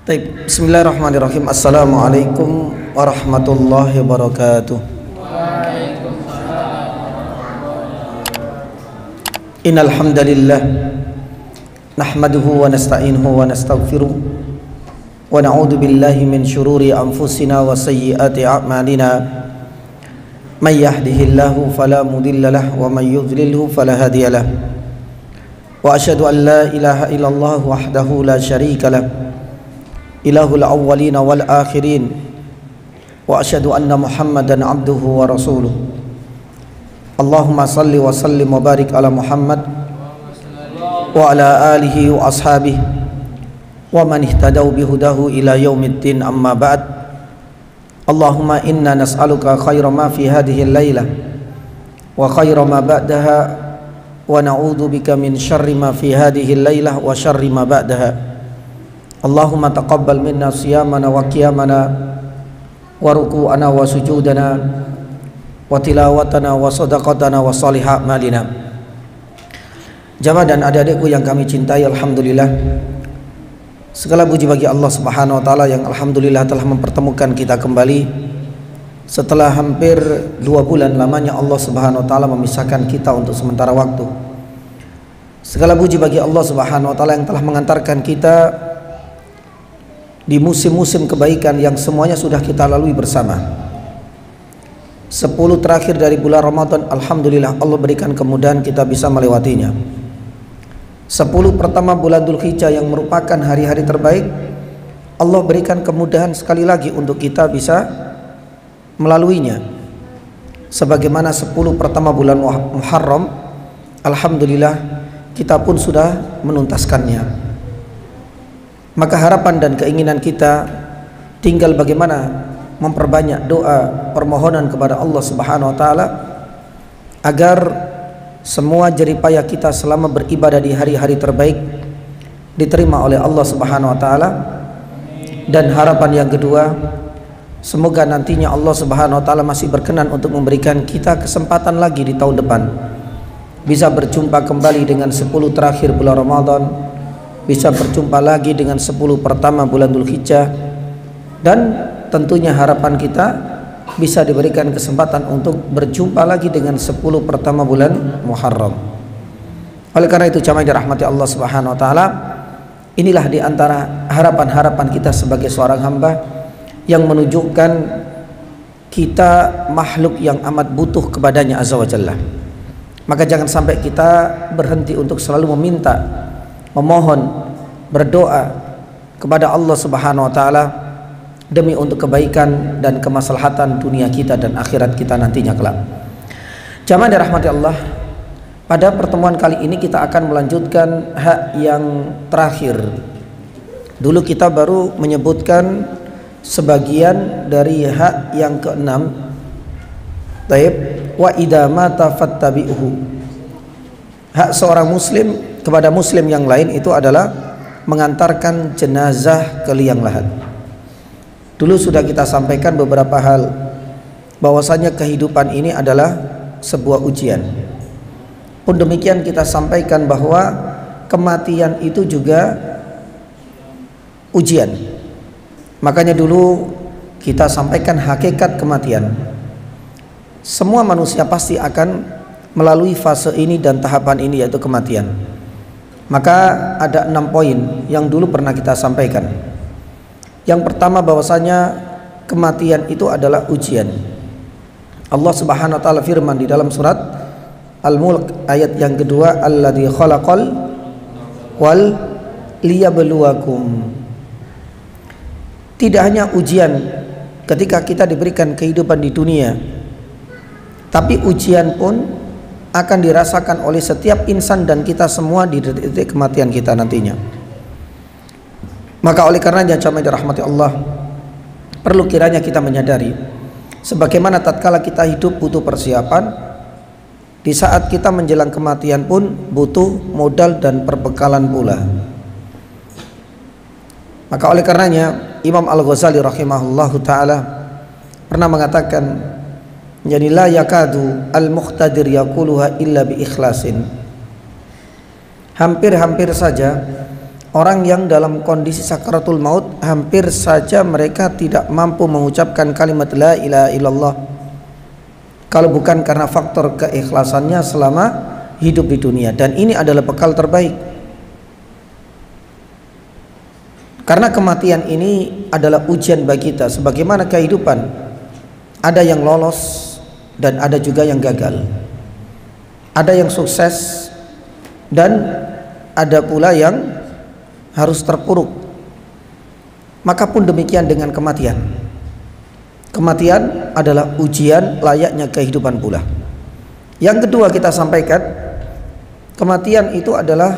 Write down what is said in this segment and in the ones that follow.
Baik, bismillahirrahmanirrahim. Assalamualaikum warahmatullahi wabarakatuh. Innal hamdalillah nahmaduhu wa nasta'inuhu wa nastaghfiruh wa na'udzu billahi min shururi anfusina wa sayyiati a'malina. May yahdihillahu fala mudilla lahu wa may yudlilhu fala hadiya lahu. Wa asyhadu an la ilaha illallah wahdahu la syarika lahu ilahul awwalina wal akhirin wa asyhadu anna muhammadan abduhu wa rasuluh. Allahumma salli wa sallim wa barik ala Muhammad wa ala alihi wa ashabihi wa man ihtadaw bihudahu ila yaumiddin, amma ba'd. Allahumma inna nas'aluka khaira ma fi hadhihi al-lailah wa khaira ma ba'daha wa na'udzu bika min syarri ma fi hadhihi al-lailah wa syarri ma ba'daha. Allahumma taqabbal minna siyamana wa qiyamana wa ruku'ana wa sujudana wa tilawatana wa sadaqatana wa salihah malina. Jamaah dan adik-adikku yang kami cintai, alhamdulillah, segala puji bagi Allah Subhanahu wa taala yang alhamdulillah telah mempertemukan kita kembali setelah hampir 2 bulan lamanya Allah Subhanahu wa taala memisahkan kita untuk sementara waktu. Segala puji bagi Allah Subhanahu wa taala yang telah mengantarkan kita di musim-musim kebaikan yang semuanya sudah kita lalui bersama. 10 terakhir dari bulan Ramadan, alhamdulillah Allah berikan kemudahan kita bisa melewatinya. 10 pertama bulan Dzulhijjah yang merupakan hari-hari terbaik, Allah berikan kemudahan sekali lagi untuk kita bisa melaluinya. Sebagaimana 10 pertama bulan Muharram, alhamdulillah kita pun sudah menuntaskannya. Maka harapan dan keinginan kita tinggal bagaimana memperbanyak doa permohonan kepada Allah Subhanahu wa taala agar semua jerih payah kita selama beribadah di hari-hari terbaik diterima oleh Allah Subhanahu wa taala. Dan harapan yang kedua, semoga nantinya Allah Subhanahu wa taala masih berkenan untuk memberikan kita kesempatan lagi di tahun depan bisa berjumpa kembali dengan 10 terakhir bulan Ramadan, bisa berjumpa lagi dengan 10 pertama bulan Dzulhijjah, dan tentunya harapan kita bisa diberikan kesempatan untuk berjumpa lagi dengan 10 pertama bulan Muharram. Oleh karena itu, jamaah dirahmati Allah Subhanahu wa taala, inilah di antara harapan-harapan kita sebagai seorang hamba yang menunjukkan kita makhluk yang amat butuh kepadanya Azza wa Jalla. Maka jangan sampai kita berhenti untuk selalu meminta, memohon, berdoa kepada Allah Subhanahu wa taala demi untuk kebaikan dan kemaslahatan dunia kita dan akhirat kita nantinya kelak. Jamaah dirahmati Allah, pada pertemuan kali ini kita akan melanjutkan hak yang terakhir. Dulu kita baru menyebutkan sebagian dari hak yang ke-6. Taib, wa idza mata fattabi'uhu. Hak seorang muslim kepada muslim yang lain itu adalah mengantarkan jenazah ke liang lahat. Dulu sudah kita sampaikan beberapa hal, bahwasanya kehidupan ini adalah sebuah ujian. Pun demikian kita sampaikan bahwa kematian itu juga ujian. Makanya dulu kita sampaikan hakikat kematian. Semua manusia pasti akan melalui fase ini dan tahapan ini, yaitu kematian. Maka ada 6 poin yang dulu pernah kita sampaikan. Yang pertama, bahwasanya kematian itu adalah ujian. Allah Subhanahu wa taala firman di dalam surat Al-Mulk ayat yang kedua, alladzi khalaqal wal liyabluwakum. Tidak hanya ujian ketika kita diberikan kehidupan di dunia, tapi ujian pun akan dirasakan oleh setiap insan dan kita semua di detik kematian kita nantinya. Maka oleh karenanya, jamaah dirahmati Allah, perlu kiranya kita menyadari sebagaimana tatkala kita hidup butuh persiapan, di saat kita menjelang kematian pun butuh modal dan perbekalan pula. Maka oleh karenanya Imam Al-Ghazali rahimahullahu taala pernah mengatakan, jadi la yakadu al-muqtadir yaquluha illa bi ikhlasin. Hampir-hampir saja Orang yang dalam kondisi sakaratul maut, hampir saja mereka tidak mampu mengucapkan kalimat la ilaha illallah kalau bukan karena faktor keikhlasannya selama hidup di dunia. Dan ini adalah bekal terbaik, karena kematian ini adalah ujian bagi kita. Sebagaimana kehidupan, ada yang lolos dan ada juga yang gagal, ada yang sukses dan ada pula yang harus terpuruk. Maka pun demikian dengan kematian. Kematian adalah ujian layaknya kehidupan pula. Yang kedua kita sampaikan, kematian itu adalah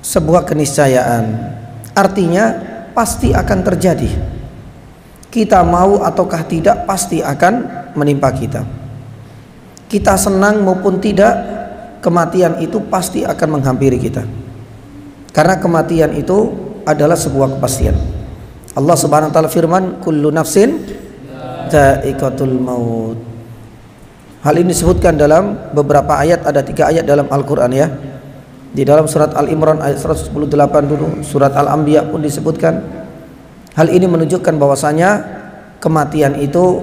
sebuah keniscayaan. Artinya pasti akan terjadi. Kita mau ataukah tidak, pasti akan menimpa kita. Kita senang maupun tidak, kematian itu pasti akan menghampiri kita. Karena kematian itu adalah sebuah kepastian. Allah Subhanahu wa taala firman, kullu nafsin dha'iqatul maut. Hal ini disebutkan dalam beberapa ayat, ada 3 ayat dalam Al-Qur'an ya. Di dalam surat Al-Imran ayat 118 dulu, surat Al-Anbiya pun disebutkan. Hal ini menunjukkan bahwasanya kematian itu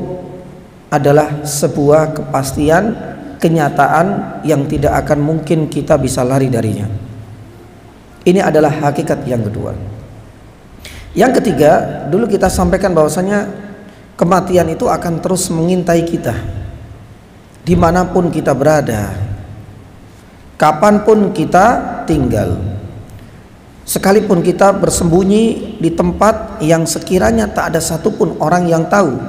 adalah sebuah kepastian, kenyataan yang tidak akan mungkin kita bisa lari darinya. Ini adalah hakikat yang kedua. Yang ketiga, dulu kita sampaikan bahwasanya kematian itu akan terus mengintai kita dimanapun kita berada, kapanpun kita tinggal, sekalipun kita bersembunyi di tempat yang sekiranya tak ada satupun orang yang tahu,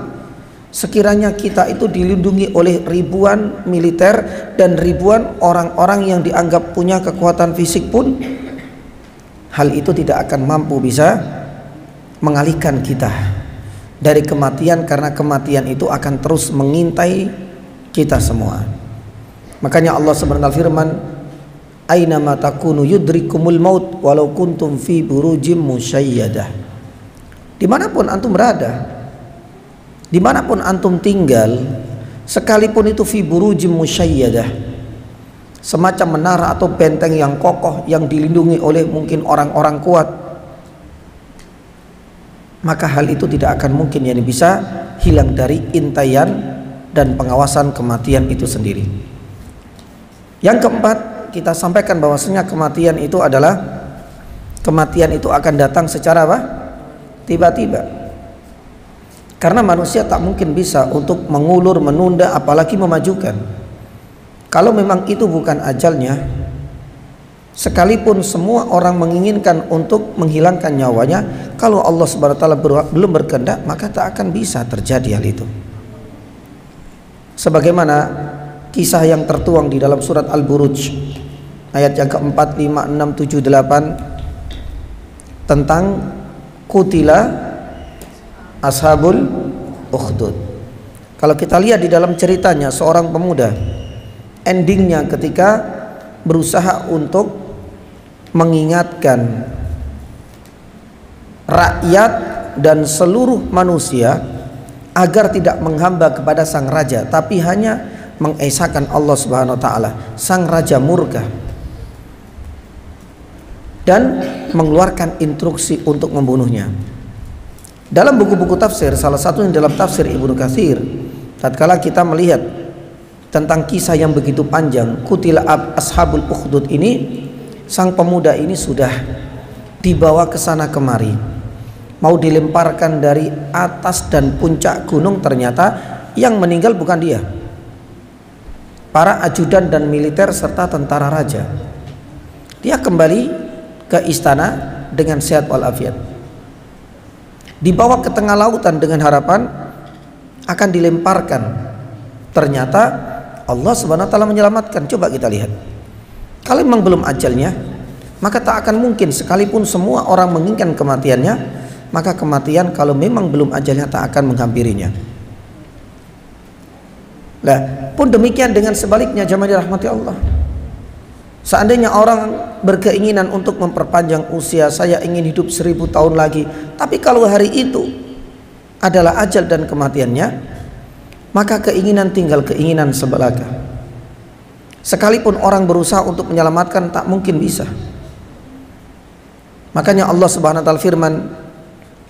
sekiranya kita itu dilindungi oleh ribuan militer dan ribuan orang-orang yang dianggap punya kekuatan fisik pun, hal itu tidak akan mampu bisa mengalihkan kita dari kematian, karena kematian itu akan terus mengintai kita semua. Makanya Allah sebenarnya firman, aina ma takunu yudrikumul maut walau kuntum fi burujim musyayyadah. Dimanapun antum berada, dimanapun antum tinggal, sekalipun itu fi burujim musyayyadah, semacam menara atau benteng yang kokoh yang dilindungi oleh mungkin orang-orang kuat, maka hal itu tidak akan mungkin yang bisa hilang dari intaian dan pengawasan kematian itu sendiri. Yang keempat, kita sampaikan bahwasanya kematian itu akan datang secara apa? Tiba-tiba. Karena manusia tak mungkin bisa untuk mengulur, menunda, apalagi memajukan. Kalau memang itu bukan ajalnya, sekalipun semua orang menginginkan untuk menghilangkan nyawanya, kalau Allah Subhanahu wa taala belum berkehendak, maka tak akan bisa terjadi hal itu. Sebagaimana kisah yang tertuang di dalam surat Al-Buruj ayat yang keempat, 5, 6, 7, 8 tentang kutila ashabul ukhdud. Kalau kita lihat di dalam ceritanya, seorang pemuda, endingnya ketika berusaha untuk mengingatkan rakyat dan seluruh manusia agar tidak menghamba kepada sang raja, tapi hanya mengesahkan Allah Subhanahu wa taala. Sang raja murka dan mengeluarkan instruksi untuk membunuhnya. Dalam buku-buku tafsir, salah satunya dalam tafsir Ibnu Katsir, tatkala kita melihat tentang kisah yang begitu panjang, kutila ashabul ukhdud ini, sang pemuda ini sudah dibawa ke sana kemari, mau dilemparkan dari atas dan puncak gunung. Ternyata yang meninggal bukan dia, para ajudan dan militer serta tentara raja. Dia kembali ke istana dengan sehat walafiat, dibawa ke tengah lautan dengan harapan akan dilemparkan. Ternyata Allah Subhanahu wa taala menyelamatkan. Coba kita lihat, kalau memang belum ajalnya, maka tak akan mungkin, sekalipun semua orang menginginkan kematiannya, maka kematian kalau memang belum ajalnya tak akan menghampirinya. Lah, pun demikian dengan sebaliknya, jamaah dirahmati Allah. Seandainya orang berkeinginan untuk memperpanjang usia, saya ingin hidup 1000 tahun lagi, tapi kalau hari itu adalah ajal dan kematiannya, maka keinginan tinggal keinginan sebelaka. Sekalipun orang berusaha untuk menyelamatkan, tak mungkin bisa. Makanya Allah Subhanahu wa taala firman,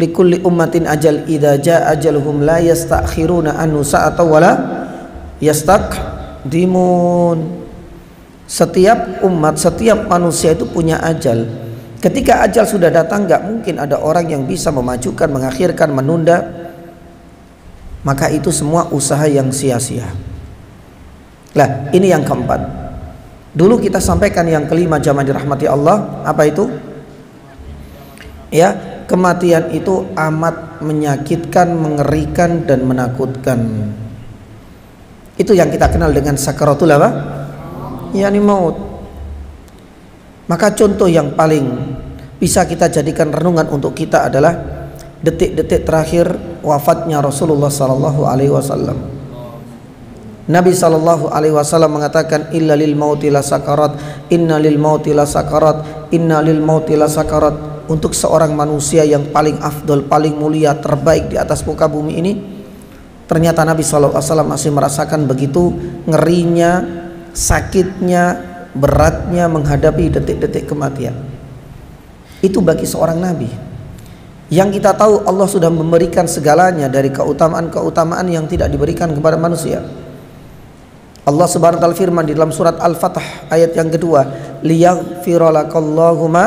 likulli ummatin ajal, idza jaa ajaluhum la yastakhiruna anhu sa'atan wala yastaqdimun. Setiap umat, setiap manusia itu punya ajal. Ketika ajal sudah datang, nggak mungkin ada orang yang bisa memajukan, mengakhirkan, menunda. Maka itu semua usaha yang sia-sia. Lah, ini yang keempat. Dulu kita sampaikan yang kelima, jamaah dirahmati Allah. Apa itu? Ya, kematian itu amat menyakitkan, mengerikan, dan menakutkan. Itu yang kita kenal dengan sakaratul apa? Yani maut. Maka contoh yang paling bisa kita jadikan renungan untuk kita adalah detik-detik terakhir wafatnya Rasulullah sallallahu alaihi wasallam. Nabi sallallahu alaihi wasallam mengatakan, illa lil mauti la sakarat, inna lil mauti la sakarat, inna lil mauti la sakarat. Untuk seorang manusia yang paling afdol, paling mulia, terbaik di atas muka bumi ini, ternyata Nabi sallallahu alaihi wasallam masih merasakan begitu ngerinya, sakitnya, beratnya menghadapi detik-detik kematian. Itu bagi seorang nabi. Yang kita tahu Allah sudah memberikan segalanya dari keutamaan-keutamaan yang tidak diberikan kepada manusia. Allah Subhanahu wa taala firman di dalam surat Al-Fatah ayat yang kedua, liyaghfira lakallahu ma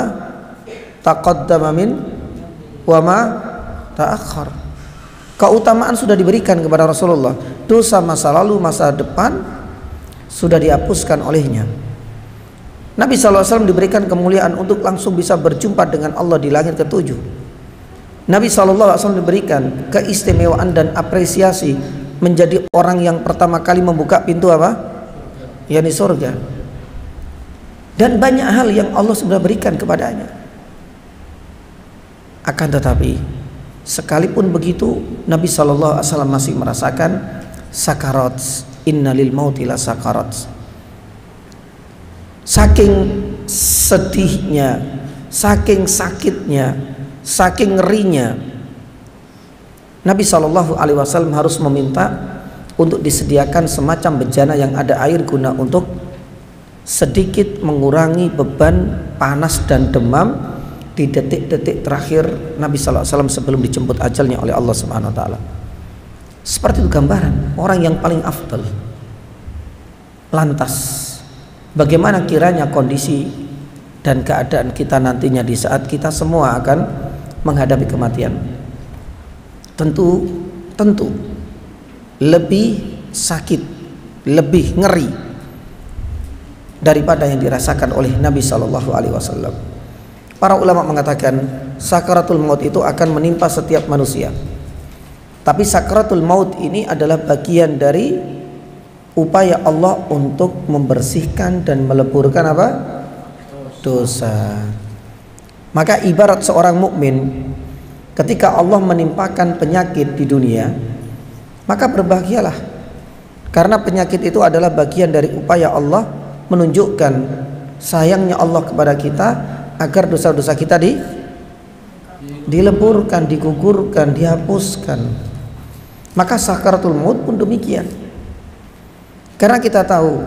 taqaddama min wa ma ta'akhkhar. Keutamaan sudah diberikan kepada Rasulullah. Dosa masa lalu, masa depan sudah dihapuskan olehnya. Nabi SAW diberikan kemuliaan untuk langsung bisa berjumpa dengan Allah di langit ketujuh. Nabi SAW diberikan keistimewaan dan apresiasi menjadi orang yang pertama kali membuka pintu apa? Yani surga. Dan banyak hal yang Allah sudah berikan kepadanya. Akan tetapi sekalipun begitu, Nabi SAW masih merasakan sakarat. Innalil mauti la sakarat. Saking sedihnya, saking sakitnya, saking ngerinya, Nabi SAW harus meminta untuk disediakan semacam bejana yang ada air guna untuk sedikit mengurangi beban panas dan demam di detik-detik terakhir Nabi SAW sebelum dijemput ajalnya oleh Allah Subhanahu wa taala. Seperti itu gambaran orang yang paling afdal. Lantas bagaimana kiranya kondisi dan keadaan kita nantinya di saat kita semua akan menghadapi kematian? Tentu lebih sakit, lebih ngeri daripada yang dirasakan oleh Nabi Shallallahu Alaihi Wasallam. Para ulama mengatakan sakaratul maut itu akan menimpa setiap manusia. Tapi sakaratul maut ini adalah bagian dari upaya Allah untuk membersihkan dan meleburkan apa? Dosa. Maka ibarat seorang mukmin ketika Allah menimpakan penyakit di dunia, maka berbahagialah. Karena penyakit itu adalah bagian dari upaya Allah menunjukkan sayangnya Allah kepada kita agar dosa-dosa kita dileburkan, digugurkan, dihapuskan. Maka sakaratul maut pun demikian. Karena kita tahu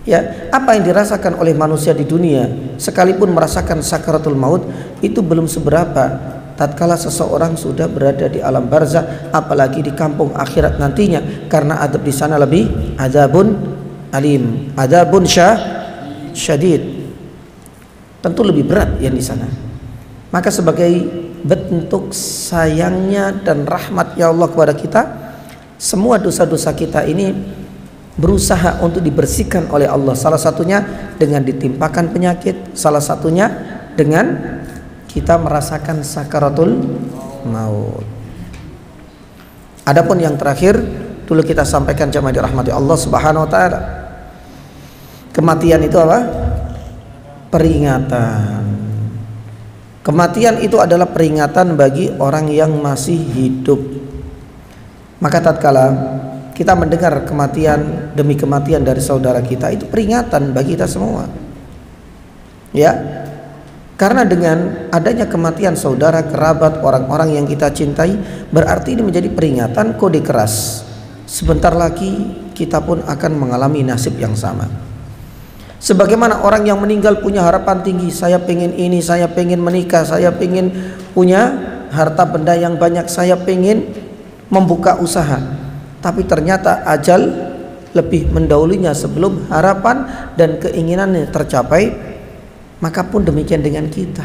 ya, apa yang dirasakan oleh manusia di dunia, sekalipun merasakan sakaratul maut itu belum seberapa tatkala seseorang sudah berada di alam barzakh, apalagi di kampung akhirat nantinya, karena adab di sana lebih adzabun alim, adzabun syadid. Tentu lebih berat yang di sana. Maka sebagai bentuk sayangnya dan rahmatnya Allah kepada kita, semua dosa-dosa kita ini berusaha untuk dibersihkan oleh Allah. Salah satunya dengan ditimpakan penyakit, salah satunya dengan kita merasakan sakaratul maut. Adapun yang terakhir dulu kita sampaikan jamaah dirahmati Allah Subhanahu wa taala. Kematian itu apa? Peringatan. Kematian itu adalah peringatan bagi orang yang masih hidup. Maka tatkala kita mendengar kematian demi kematian dari saudara kita, itu peringatan bagi kita semua. Ya. Karena dengan adanya kematian saudara, kerabat, orang-orang yang kita cintai, berarti ini menjadi peringatan, kode keras. Sebentar lagi kita pun akan mengalami nasib yang sama. Sebagaimana orang yang meninggal punya harapan tinggi, saya pengen ini, saya pengen menikah, saya pengen punya harta benda yang banyak, saya pengen membuka usaha. Tapi ternyata ajal lebih mendahulunya sebelum harapan dan keinginannya tercapai. Maka pun demikian dengan kita.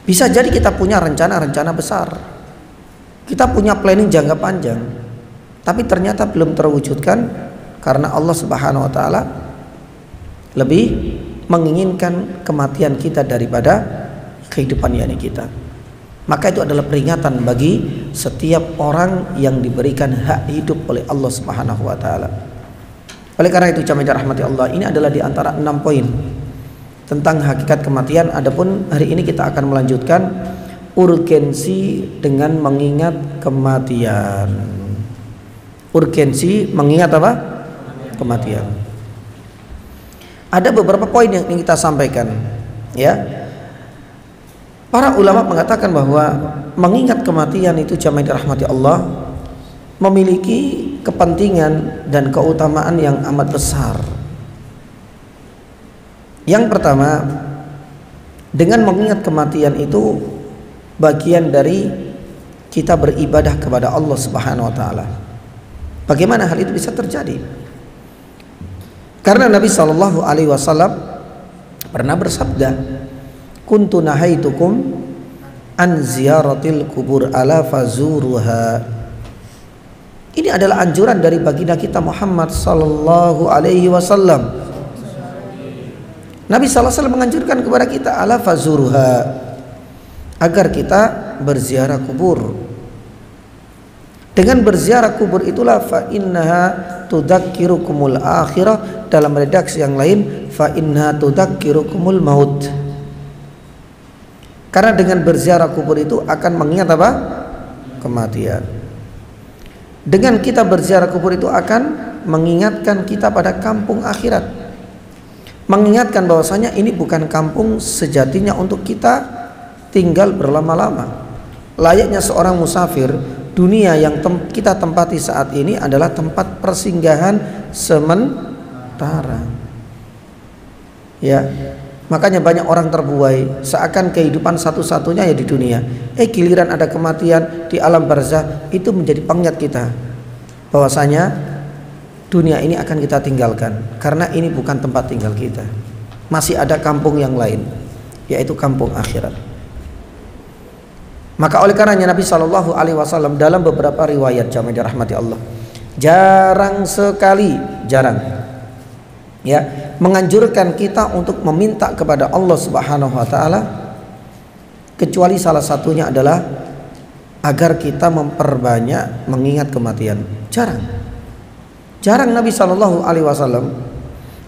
Bisa jadi kita punya rencana-rencana besar, kita punya planning jangka panjang, tapi ternyata belum terwujudkan karena Allah Subhanahu wa taala lebih menginginkan kematian kita daripada kehidupan yani kita. Maka itu adalah peringatan bagi setiap orang yang diberikan hak hidup oleh Allah Subhanahu wa taala. Oleh karena itu jamaah rahmati Allah, ini adalah di antara 6 poin tentang hakikat kematian. Adapun hari ini kita akan melanjutkan urgensi dengan mengingat kematian. Urgensi mengingat apa? Kematian. Ada beberapa poin yang ingin kita sampaikan, ya. Para ulama mengatakan bahwa mengingat kematian itu jamaah dirahmati Allah memiliki kepentingan dan keutamaan yang amat besar. Yang pertama, dengan mengingat kematian itu bagian dari kita beribadah kepada Allah Subhanahu wa taala. Bagaimana hal itu bisa terjadi? Karena Nabi Shallallahu Alaihi Wasallam pernah bersabda, "Kuntu nahaitukum an ziyaratil kubur ala fazuruha." Ini adalah anjuran dari baginda kita Muhammad Shallallahu Alaihi Wasallam. Nabi Sallallahu Alaihi Wasallam menganjurkan kepada kita ala fazuruha, agar kita berziarah kubur. Dengan berziarah kubur itulah fa innaha tudzakirukumul akhirah, dalam redaksi yang lain fa innaha tudzakirukumul maut. Karena dengan berziarah kubur itu akan mengingat apa? Kematian. Dengan kita berziarah kubur itu akan mengingatkan kita pada kampung akhirat. Mengingatkan bahwasanya ini bukan kampung sejatinya untuk kita tinggal berlama-lama. Layaknya seorang musafir, dunia yang kita tempati saat ini adalah tempat persinggahan sementara. Ya, makanya banyak orang terbuai seakan kehidupan satu-satunya ya di dunia. Giliran ada kematian di alam barzah, itu menjadi pengingat kita bahwasanya dunia ini akan kita tinggalkan, karena ini bukan tempat tinggal kita. Masih ada kampung yang lain, yaitu kampung akhirat. Maka oleh karenanya Nabi Shallallahu Alaihi Wasallam dalam beberapa riwayat jamaah dirahmati Allah, jarang sekali ya menganjurkan kita untuk meminta kepada Allah Subhanahu wa taala, kecuali salah satunya adalah agar kita memperbanyak mengingat kematian. Jarang Nabi Shallallahu Alaihi Wasallam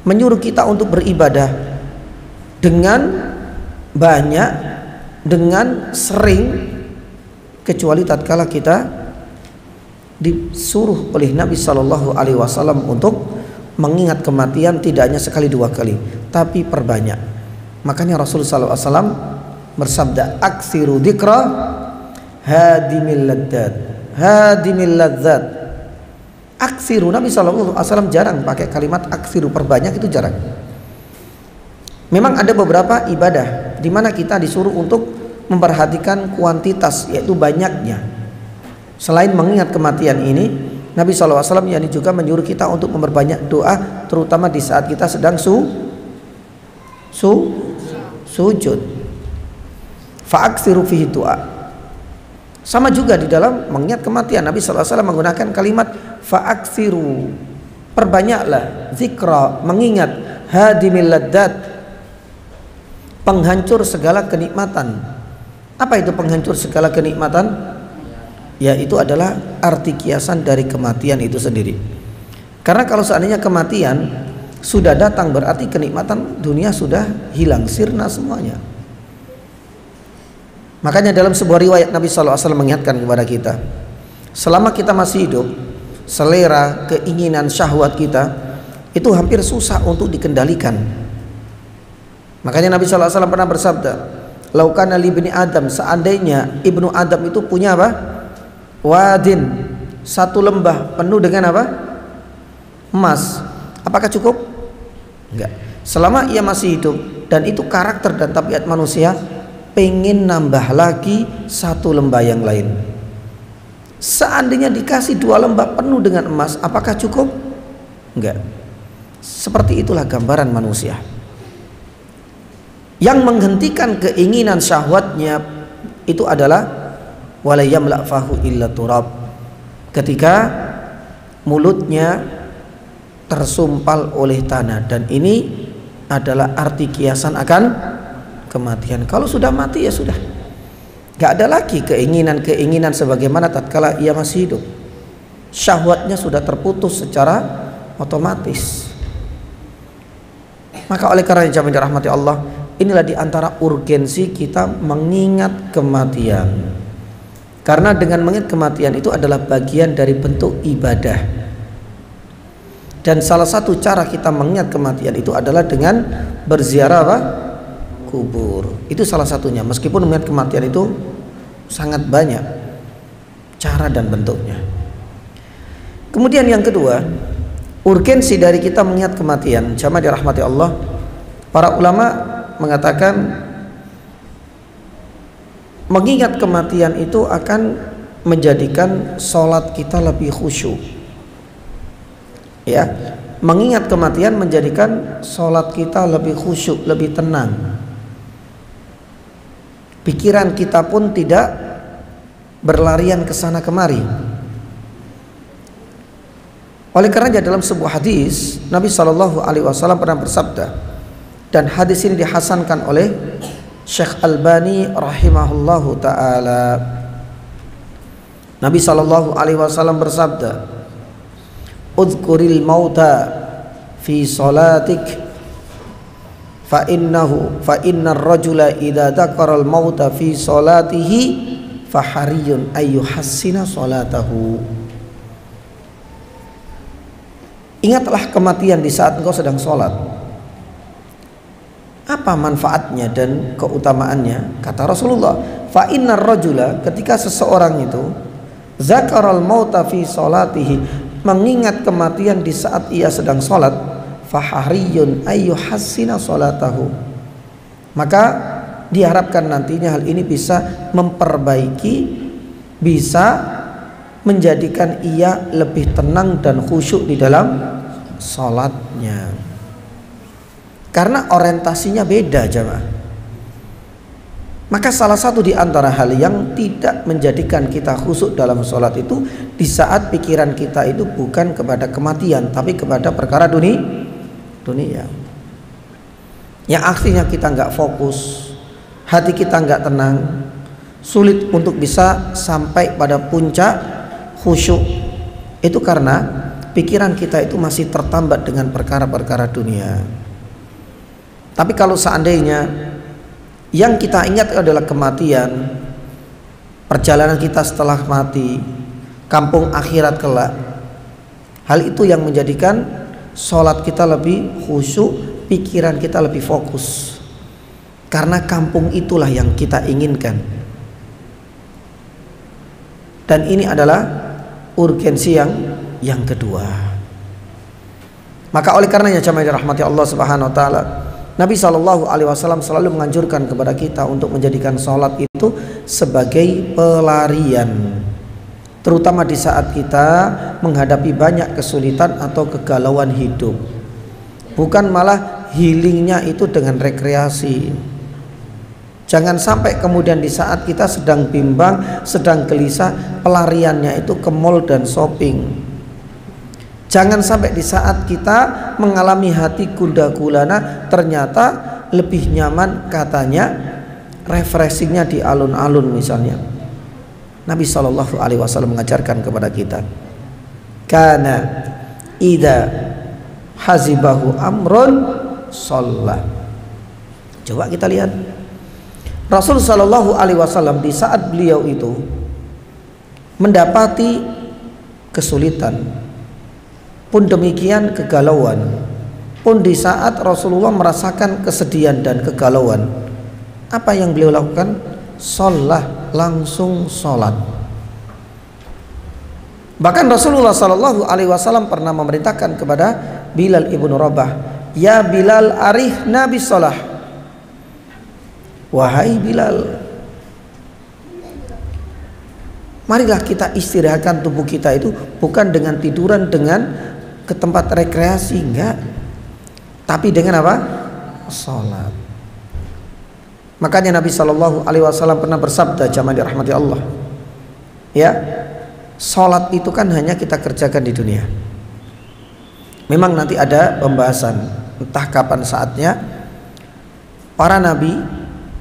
menyuruh kita untuk beribadah dengan banyak, dengan sering, kecuali tatkala kita disuruh oleh Nabi Shallallahu Alaihi Wasallam untuk mengingat kematian, tidak hanya sekali dua kali, tapi perbanyak. Makanya Rasul Sallallahu Alaihi Wasallam bersabda, "Aksiru dzikra hadimil ladzat." Aksiru, Nabi Sallallahu Alaihi Wasallam jarang pakai kalimat aksiru, perbanyak itu jarang. Memang ada beberapa ibadah di mana kita disuruh untuk memperhatikan kuantitas, yaitu banyaknya. Selain mengingat kematian ini, Nabi SAW yani juga menyuruh kita untuk memperbanyak doa, terutama di saat kita sedang sujud. Fa'aksiru fihi doa. Sama juga di dalam mengingat kematian, Nabi SAW menggunakan kalimat fa'aksiru, perbanyaklah, zikra, mengingat, hadimil ladzat, penghancur segala kenikmatan. Apa itu penghancur segala kenikmatan? Yaitu adalah arti kiasan dari kematian itu sendiri. Karena kalau seandainya kematian sudah datang, berarti kenikmatan dunia sudah hilang, sirna semuanya. Makanya dalam sebuah riwayat Nabi SAW mengingatkan kepada kita, selama kita masih hidup, selera, keinginan, syahwat kita itu hampir susah untuk dikendalikan. Makanya Nabi SAW pernah bersabda, "Laukana li ibni Adam," seandainya ibnu Adam itu punya apa? Wadin, satu lembah penuh dengan apa? Emas. Apakah cukup? Enggak. Selama ia masih hidup, dan itu karakter dan tabiat manusia, pengen nambah lagi satu lembah yang lain. Seandainya dikasih 2 lembah penuh dengan emas, apakah cukup? Enggak. Seperti itulah gambaran manusia yang menghentikan keinginan syahwatnya itu adalah wala yamla fahu illa turab, ketika mulutnya tersumpal oleh tanah, dan ini adalah arti kiasan akan kematian. Kalau sudah mati ya sudah, gak ada lagi keinginan-keinginan sebagaimana tatkala ia masih hidup. Syahwatnya sudah terputus secara otomatis. Maka oleh karena jamaah dirahmati Allah, inilah diantara urgensi kita mengingat kematian. Karena dengan mengingat kematian itu adalah bagian dari bentuk ibadah. Dan salah satu cara kita mengingat kematian itu adalah dengan berziarah apa? Kubur. Itu salah satunya. Meskipun mengingat kematian itu sangat banyak cara dan bentuknya. Kemudian yang kedua, urgensi dari kita mengingat kematian, jamaah dirahmati Allah, para ulama mengatakan mengingat kematian itu akan menjadikan sholat kita lebih khusyuk. Ya, mengingat kematian menjadikan sholat kita lebih khusyuk, lebih tenang. Pikiran kita pun tidak berlarian ke sana kemari. Oleh karenanya dalam sebuah hadis Nabi SAW pernah bersabda, dan hadis ini dihasankan oleh Syekh Albani rahimahullahu taala. Nabi SAW bersabda, "Udhkuril mauta fi salatik fa innar rajula idza dzakaral mauta fi salatihi fa hariyun ayyuhassina salatahu." Ingatlah kematian di saat engkau sedang sholat. Apa manfaatnya dan keutamaannya? Kata Rasulullah, fa innar rajula, ketika seseorang itu zakaral mauta fi sholatihi, mengingat kematian di saat ia sedang sholat, fahariyun ayyuhassina sholatahu, maka diharapkan nantinya hal ini bisa memperbaiki, bisa menjadikan ia lebih tenang dan khusyuk di dalam sholatnya. Karena orientasinya beda jemaah. Maka salah satu di antara hal yang tidak menjadikan kita khusyuk dalam sholat itu di saat pikiran kita itu bukan kepada kematian, tapi kepada perkara dunia. Yang artinya kita nggak fokus, hati kita nggak tenang, sulit untuk bisa sampai pada puncak khusyuk. Itu karena pikiran kita itu masih tertambat dengan perkara-perkara dunia. Tapi kalau seandainya yang kita ingat adalah kematian, perjalanan kita setelah mati, kampung akhirat kelak, hal itu yang menjadikan sholat kita lebih khusyuk, pikiran kita lebih fokus. Karena kampung itulah yang kita inginkan. Dan ini adalah urgensi yang kedua. Maka oleh karenanya jamaah dirahmati Allah Subhanahu wa taala, Nabi SAW selalu menganjurkan kepada kita untuk menjadikan sholat itu sebagai pelarian, terutama di saat kita menghadapi banyak kesulitan atau kegalauan hidup. Bukan malah healingnya itu dengan rekreasi. Jangan sampai kemudian di saat kita sedang bimbang, sedang gelisah, pelariannya itu ke mall dan shopping. Jangan sampai di saat kita mengalami hati gundah gulana, ternyata lebih nyaman katanya refreshingnya di alun-alun misalnya. Nabi SAW mengajarkan kepada kita, kana idza hazibahu amrun sholla. Coba kita lihat Rasul SAW di saat beliau itu mendapati kesulitan, pun demikian kegalauan, pun di saat Rasulullah merasakan kesedihan dan kegalauan, apa yang beliau lakukan? Sholat, langsung sholat. Bahkan Rasulullah SAW pernah memerintahkan kepada Bilal ibnu Rabah, Ya Bilal arihna bis shalah. Wahai Bilal, marilah kita istirahatkan tubuh kita itu bukan dengan tiduran, dengan ke tempat rekreasi, enggak, tapi dengan apa? Salat. Makanya Nabi Shallallahu Alaihi Wasallam pernah bersabda, jamaah dirahmati Allah, ya, salat itu kan hanya kita kerjakan di dunia. Memang nanti ada pembahasan entah kapan saatnya. Para nabi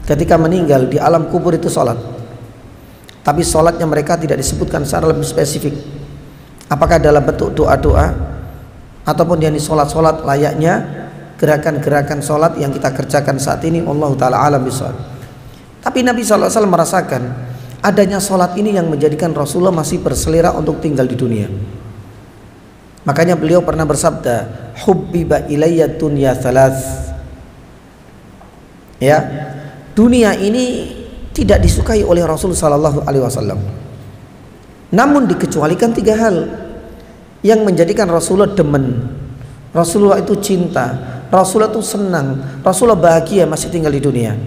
ketika meninggal di alam kubur itu salat, tapi salatnya mereka tidak disebutkan secara lebih spesifik. Apakah dalam bentuk doa-doa ataupun yang salat-salat layaknya gerakan-gerakan salat yang kita kerjakan saat ini, wallahu taala alam bishawab. Tapi Nabi SAW merasakan adanya salat ini yang menjadikan Rasulullah masih berselera untuk tinggal di dunia. Makanya beliau pernah bersabda, hubbiba ilayya dunya thalath. Ya, dunia ini tidak disukai oleh Rasul sallallahu alaihi wasallam. Namun dikecualikan 3 hal yang menjadikan Rasulullah demen, Rasulullah itu cinta, Rasulullah itu senang, Rasulullah bahagia masih tinggal di dunia.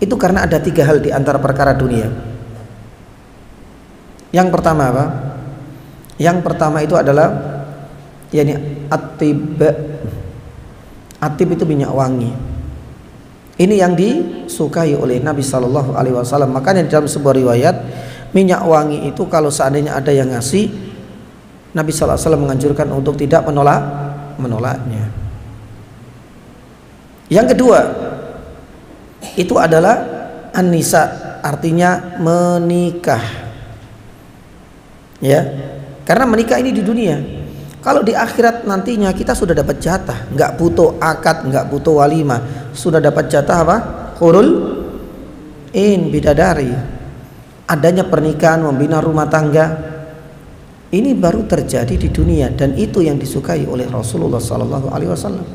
Itu karena ada 3 hal di antara perkara dunia. Yang pertama apa? Yang pertama itu adalah yakni atib. Atib itu minyak wangi. Ini yang disukai oleh Nabi Shallallahu Alaihi Wasallam. Makanya dalam sebuah riwayat, minyak wangi itu kalau seandainya ada yang ngasih, Nabi Sallallahu Alaihi Wasallam menganjurkan untuk tidak menolaknya. Yang kedua itu adalah an-nisa, artinya menikah. Ya, karena menikah ini di dunia. Kalau di akhirat nantinya kita sudah dapat jatah, nggak butuh akad, nggak butuh walimah, sudah dapat jatah apa? Hurul in, bidadari. Adanya pernikahan, membina rumah tangga, ini baru terjadi di dunia dan itu yang disukai oleh Rasulullah Sallallahu Alaihi Wasallam.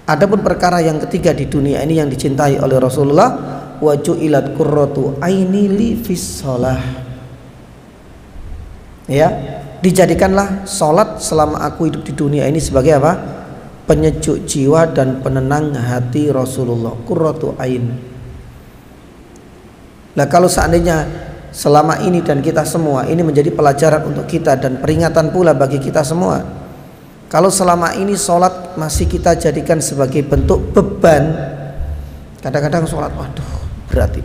Adapun perkara yang ketiga di dunia ini yang dicintai oleh Rasulullah, wa ju'ilat qurratu aini li fis shalah. Ya, dijadikanlah salat selama aku hidup di dunia ini sebagai apa? Penyejuk jiwa dan penenang hati Rasulullah. Qurratu ain. Nah, kalau seandainya selama ini dan kita semua ini menjadi pelajaran untuk kita dan peringatan pula bagi kita semua. Kalau selama ini salat masih kita jadikan sebagai bentuk beban, kadang-kadang salat waduh berarti.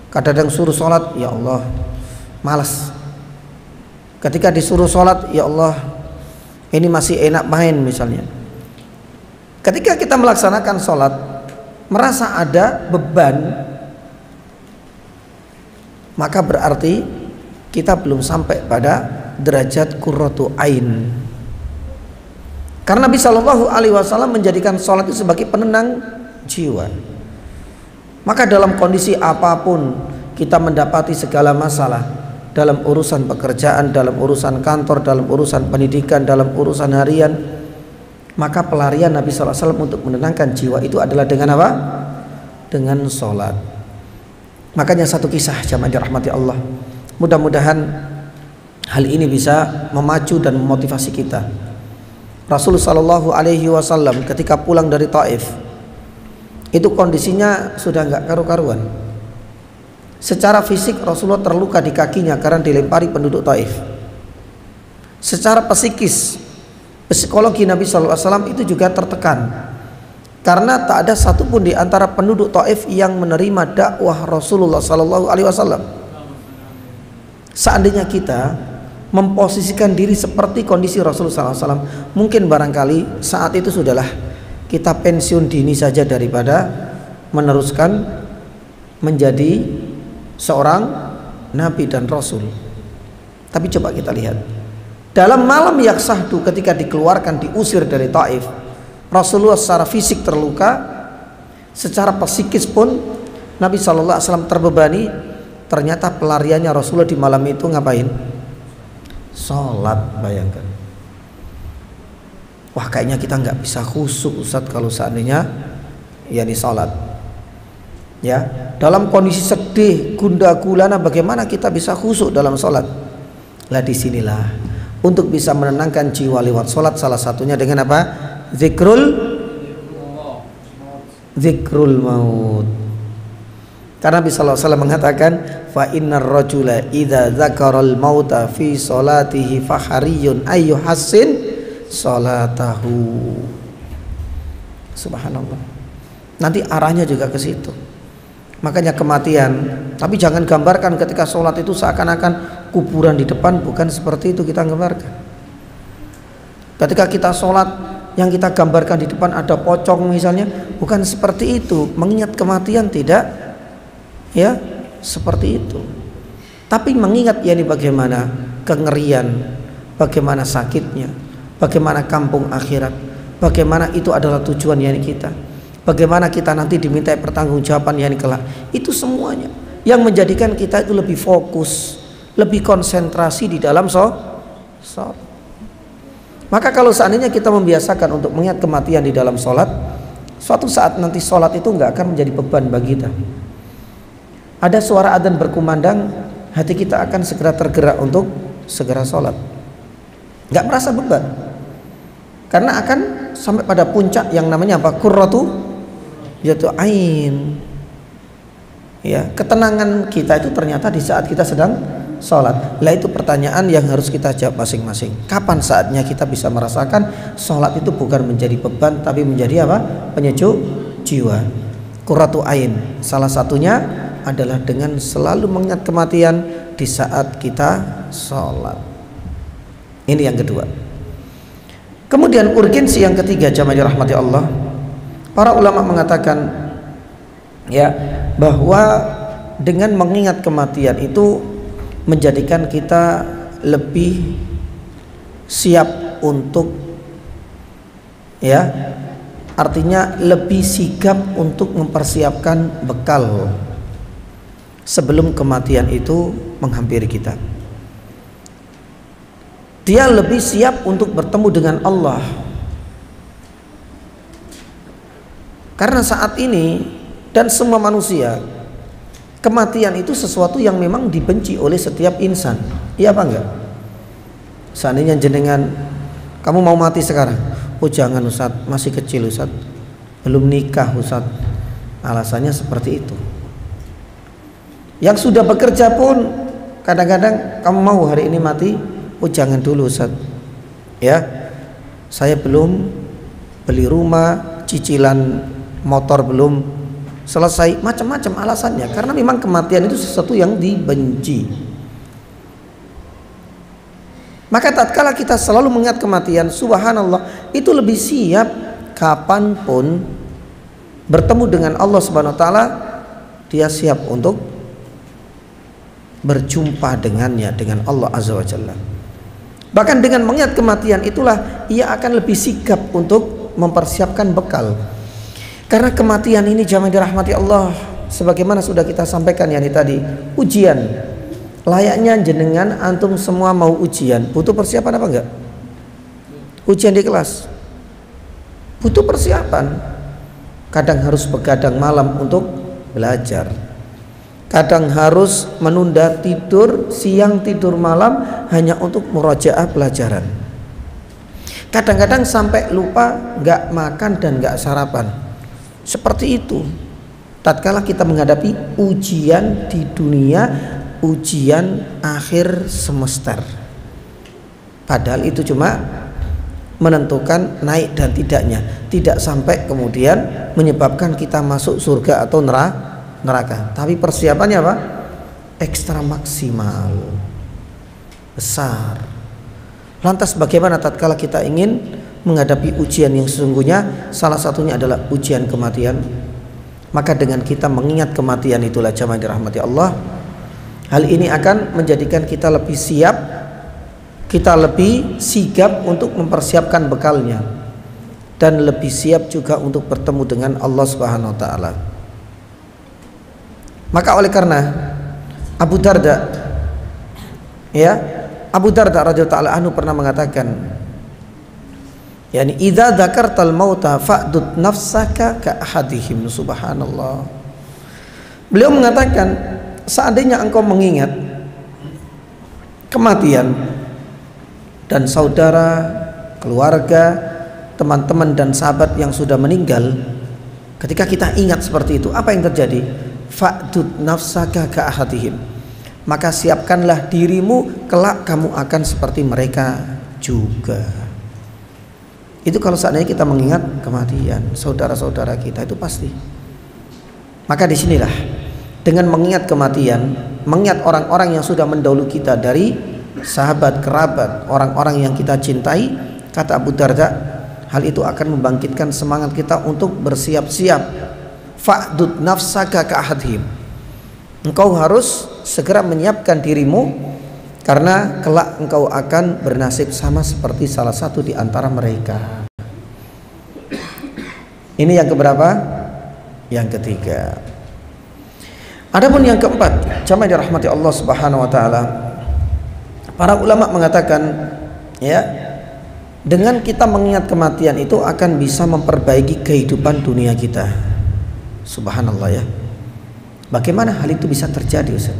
Kadang-kadang suruh salat, ya Allah, malas. Ketika disuruh sholat, ya Allah, ini masih enak main misalnya. Ketika kita melaksanakan sholat, merasa ada beban, maka berarti kita belum sampai pada derajat qurratu ain. Karena Nabi Shallallahu Alaihi Wasallam menjadikan sholat itu sebagai penenang jiwa. Maka dalam kondisi apapun kita mendapati segala masalah, dalam urusan pekerjaan, dalam urusan kantor, dalam urusan pendidikan, dalam urusan harian, maka pelarian Nabi SAW untuk menenangkan jiwa itu adalah dengan apa? Dengan sholat. Makanya satu kisah jamaah dirahmati Allah, mudah-mudahan hal ini bisa memacu dan memotivasi kita. Rasulullah Shallallahu Alaihi Wasallam ketika pulang dari Taif itu kondisinya sudah nggak karu-karuan. Secara fisik Rasulullah terluka di kakinya karena dilempari penduduk Taif. Secara psikis, psikologi Nabi SAW itu juga tertekan karena tak ada satupun di antara penduduk Taif yang menerima dakwah Rasulullah SAW. Seandainya kita memposisikan diri seperti kondisi Rasulullah SAW, mungkin barangkali saat itu sudahlah kita pensiun dini saja daripada meneruskan menjadi seorang nabi dan rasul. Tapi coba kita lihat dalam malam Yaksahdu ketika dikeluarkan, diusir dari Taif, Rasulullah secara fisik terluka, secara psikis pun Nabi SAW terbebani. Ternyata pelariannya Rasulullah di malam itu ngapain? Sholat. Bayangkan, wah kayaknya kita nggak bisa khusyuk Ustadz kalau seandainya ya di sholat. Ya, dalam kondisi sedih, gundah gulana, bagaimana kita bisa khusyuk dalam sholat? Lah disinilah untuk bisa menenangkan jiwa lewat sholat, salah satunya dengan apa? Zikrul maut. Karena Nabi sallallahu alaihi wasallam mengatakan, fa innar rajula idza dzakaral mauta fi sholatihi fahariyun ayyuhassin sholatahu. Subhanallah. Nanti arahnya juga ke situ. Makanya kematian, tapi jangan gambarkan ketika sholat itu seakan-akan kuburan di depan, bukan seperti itu kita gambarkan. Ketika kita sholat, yang kita gambarkan di depan ada pocong misalnya, bukan seperti itu. Mengingat kematian tidak, ya seperti itu. Tapi mengingat yakni bagaimana kengerian, bagaimana sakitnya, bagaimana kampung akhirat, bagaimana itu adalah tujuan yakni kita, bagaimana kita nanti dimintai pertanggungjawaban yakni kelak. Itu semuanya yang menjadikan kita itu lebih fokus, lebih konsentrasi di dalam sholat. Maka kalau seandainya kita membiasakan untuk mengingat kematian di dalam sholat, suatu saat nanti sholat itu nggak akan menjadi beban bagi kita. Ada suara adzan berkumandang, hati kita akan segera tergerak untuk segera sholat, nggak merasa beban, karena akan sampai pada puncak yang namanya apa? Qurratu yaitu ain. Ya, ketenangan kita itu ternyata di saat kita sedang sholat. Lah itu pertanyaan yang harus kita jawab masing-masing. Kapan saatnya kita bisa merasakan sholat itu bukan menjadi beban, tapi menjadi apa? Penyejuk jiwa. Qurratu ain. Salah satunya adalah dengan selalu mengingat kematian di saat kita sholat. Ini yang kedua. Kemudian urgensi yang ketiga, jamaah dirahmati Allah, para ulama mengatakan ya bahwa dengan mengingat kematian itu menjadikan kita lebih siap untuk, ya artinya lebih sigap untuk mempersiapkan bekal sebelum kematian itu menghampiri kita. Dia lebih siap untuk bertemu dengan Allah. Karena saat ini dan semua manusia, kematian itu sesuatu yang memang dibenci oleh setiap insan. Iya apa enggak? Seandainya jenengan, kamu mau mati sekarang? Oh jangan Ustaz, masih kecil Ustaz, belum nikah Ustaz. Alasannya seperti itu. Yang sudah bekerja pun kadang-kadang, kamu mau hari ini mati? Oh jangan dulu Ustaz, ya saya belum beli rumah, cicilan motor belum selesai, macam-macam alasannya. Karena memang kematian itu sesuatu yang dibenci. Maka tatkala kita selalu mengingat kematian, subhanallah, itu lebih siap kapanpun bertemu dengan Allah Subhanahu wa taala, dia siap untuk berjumpa dengannya, dengan Allah Azza wa Jalla. Bahkan dengan mengingat kematian itulah ia akan lebih sigap untuk mempersiapkan bekal. Karena kematian ini jamaah dirahmati Allah, sebagaimana sudah kita sampaikan ya tadi, ujian. Layaknya jenengan antum semua mau ujian, butuh persiapan apa enggak? Ujian di kelas butuh persiapan. Kadang harus begadang malam untuk belajar, kadang harus menunda tidur siang, tidur malam hanya untuk murajaah pelajaran. Kadang-kadang sampai lupa nggak makan dan nggak sarapan. Seperti itu tatkala kita menghadapi ujian di dunia, ujian akhir semester. Padahal itu cuma menentukan naik dan tidaknya, tidak sampai kemudian menyebabkan kita masuk surga atau neraka. Tapi persiapannya apa? Ekstra maksimal, besar. Lantas bagaimana tatkala kita ingin menghadapi ujian yang sesungguhnya? Salah satunya adalah ujian kematian. Maka dengan kita mengingat kematian itulah jamaah dirahmati Allah, hal ini akan menjadikan kita lebih siap, kita lebih sigap untuk mempersiapkan bekalnya, dan lebih siap juga untuk bertemu dengan Allah Subhanahu wa taala. Maka oleh karena Abu Darda, ya Abu Darda radhiyallahu ta'ala anhu pernah mengatakan, yani idza dzakartal mauta fa'dud nafsaka ka ahadihim. Subhanallah. Beliau mengatakan, seandainya engkau mengingat kematian dan saudara, keluarga, teman-teman dan sahabat yang sudah meninggal, ketika kita ingat seperti itu, apa yang terjadi? Fa'dud nafsaka ka'ahadihim, maka siapkanlah dirimu, kelak kamu akan seperti mereka juga. Itu kalau seandainya kita mengingat kematian saudara-saudara kita, itu pasti. Maka disinilah, dengan mengingat kematian, mengingat orang-orang yang sudah mendahului kita dari sahabat, kerabat, orang-orang yang kita cintai, kata Abu Darda, hal itu akan membangkitkan semangat kita untuk bersiap-siap. Fa'dud nafsaka ka'ahadhim, engkau harus segera menyiapkan dirimu, karena kelak engkau akan bernasib sama seperti salah satu di antara mereka. Ini yang keberapa? Yang ketiga. Adapun yang keempat, jamaah dirahmati Allah Subhanahu wa taala, para ulama mengatakan, ya, dengan kita mengingat kematian itu akan bisa memperbaiki kehidupan dunia kita. Subhanallah, ya. Bagaimana hal itu bisa terjadi, Ustaz?